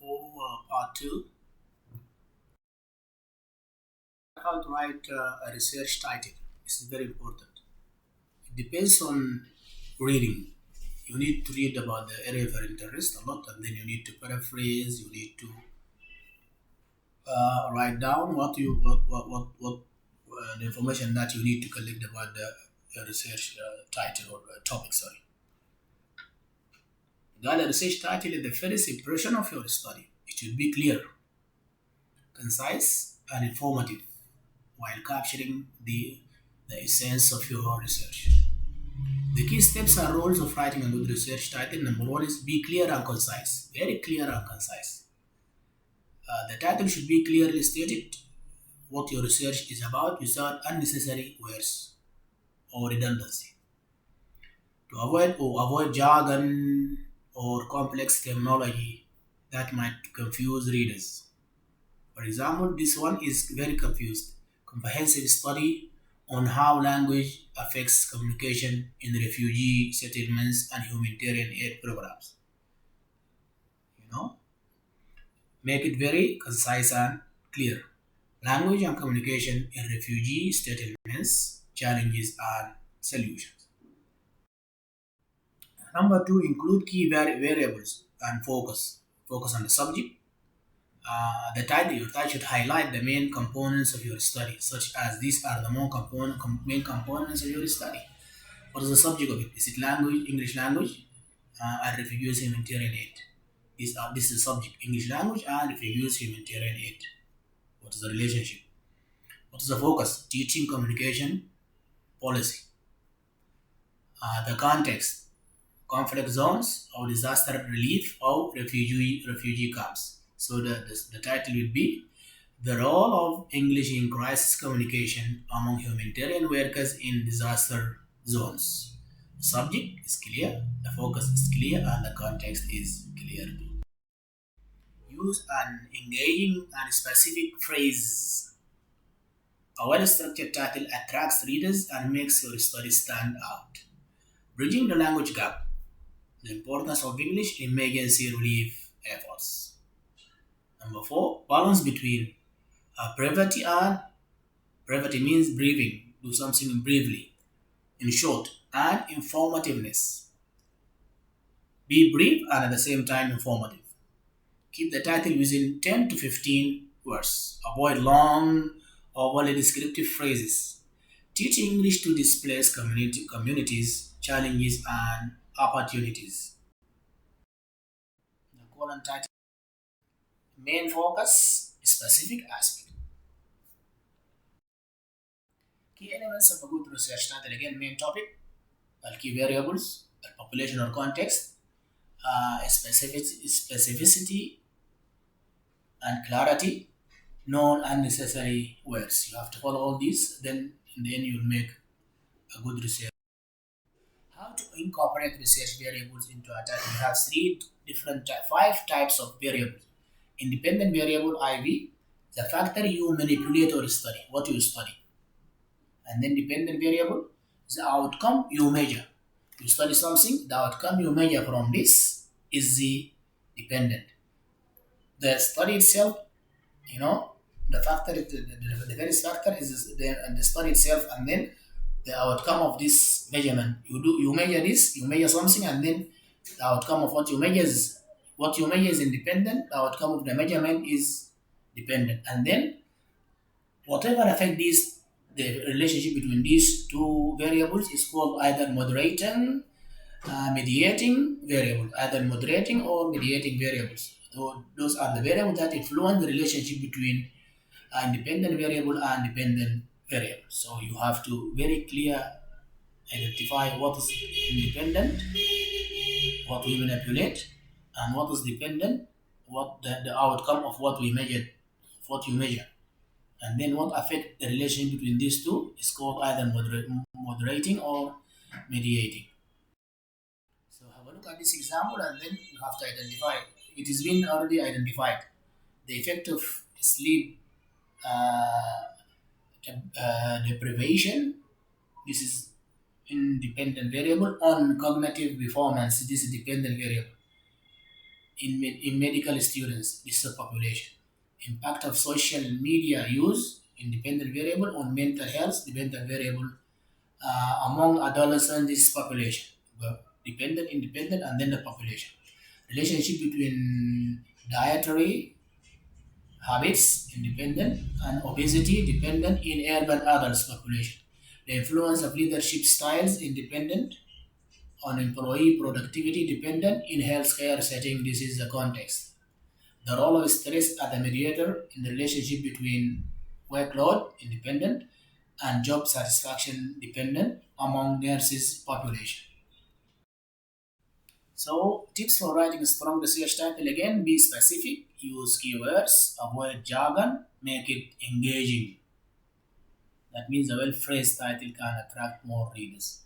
4, part 2. How to write a research title. This is very important. It depends on reading. You need to read about the area of your interest a lot, and then you need to paraphrase. You need to write down what the information that you need to collect about the research title or topic. Sorry. The research title is the first impression of your study. It should be clear, concise, and informative while capturing the essence of your research. The key steps and rules of writing a good research title. Number one is be clear and concise. Very clear and concise. The title should be clearly stated what your research is about without unnecessary words or redundancy. To avoid jargon or complex terminology that might confuse readers. For example, this one is very confused. Comprehensive study on how language affects communication in refugee settlements and humanitarian aid programs. You know, make it very concise and clear. Language and communication in refugee settlements, challenges and solutions. Number two, include key variables and focus. Focus on the subject. Your title should highlight the main components of your study, such as these are the main components of your study. What is the subject of it? Is it language, English language, and refugees humanitarian aid? This is the subject, English language and refugees humanitarian aid. What is the relationship? What is the focus? Teaching, communication, policy. The context, conflict zones or disaster relief or refugee camps. So the title will be The Role of English in Crisis Communication Among Humanitarian Workers in Disaster Zones. The subject is clear, the focus is clear, and the context is clear too. Use an engaging and specific phrase. A well-structured title attracts readers and makes your study stand out. Bridging the language gap. The importance of English in emergency relief efforts. Number four, balance between brevity means briefing, do something briefly, in short, and informativeness. Be brief and at the same time informative. Keep the title within 10 to 15 words. Avoid long, overly descriptive phrases. Teach English to displaced communities, challenges, and opportunities. The colon title. Main focus, specific aspect. Key elements of a good research title. Again, main topic, key variables, population or context, specificity and clarity, non unnecessary words. You have to follow all these, then in the end you'll make a good research. How to incorporate research variables into a title? You have five types of variables. Independent variable IV, the factor you manipulate or study, what you study. And then dependent variable, the outcome you measure. You study something, the outcome you measure from this is the dependent. The study itself, the factor, the various factor is the study itself, and then the outcome of this measurement. You measure this, you measure something, and then the outcome of what you measure is independent, the outcome of the measurement is dependent. And then whatever affect the relationship between these two variables is called either mediating variable, either moderating or mediating variables. So those are the variables that influence the relationship between independent variable and dependent variable. So you have to very clear identify what is independent, what we manipulate, and what is dependent, what the outcome of what we measured, what you measure. And then what affect the relation between these two is called either moderating or mediating. So have a look at this example and then you have to identify. It has been already identified. The effect of sleep deprivation, this is independent variable, on cognitive performance, this is dependent variable. in medical students, this is a population. Impact of social media use, independent variable on mental health, dependent variable among adolescents, this is population. But dependent, independent, and then the population. Relationship between dietary habits, independent, and obesity, dependent in urban adults population. The influence of leadership styles, independent, on employee productivity, dependent in healthcare setting. This is the context. The role of stress as a mediator in the relationship between workload, independent, and job satisfaction, dependent among nurses population. So, tips for writing a strong research title again: be specific, use keywords, avoid jargon, make it engaging. That means a well phrased title can attract more readers.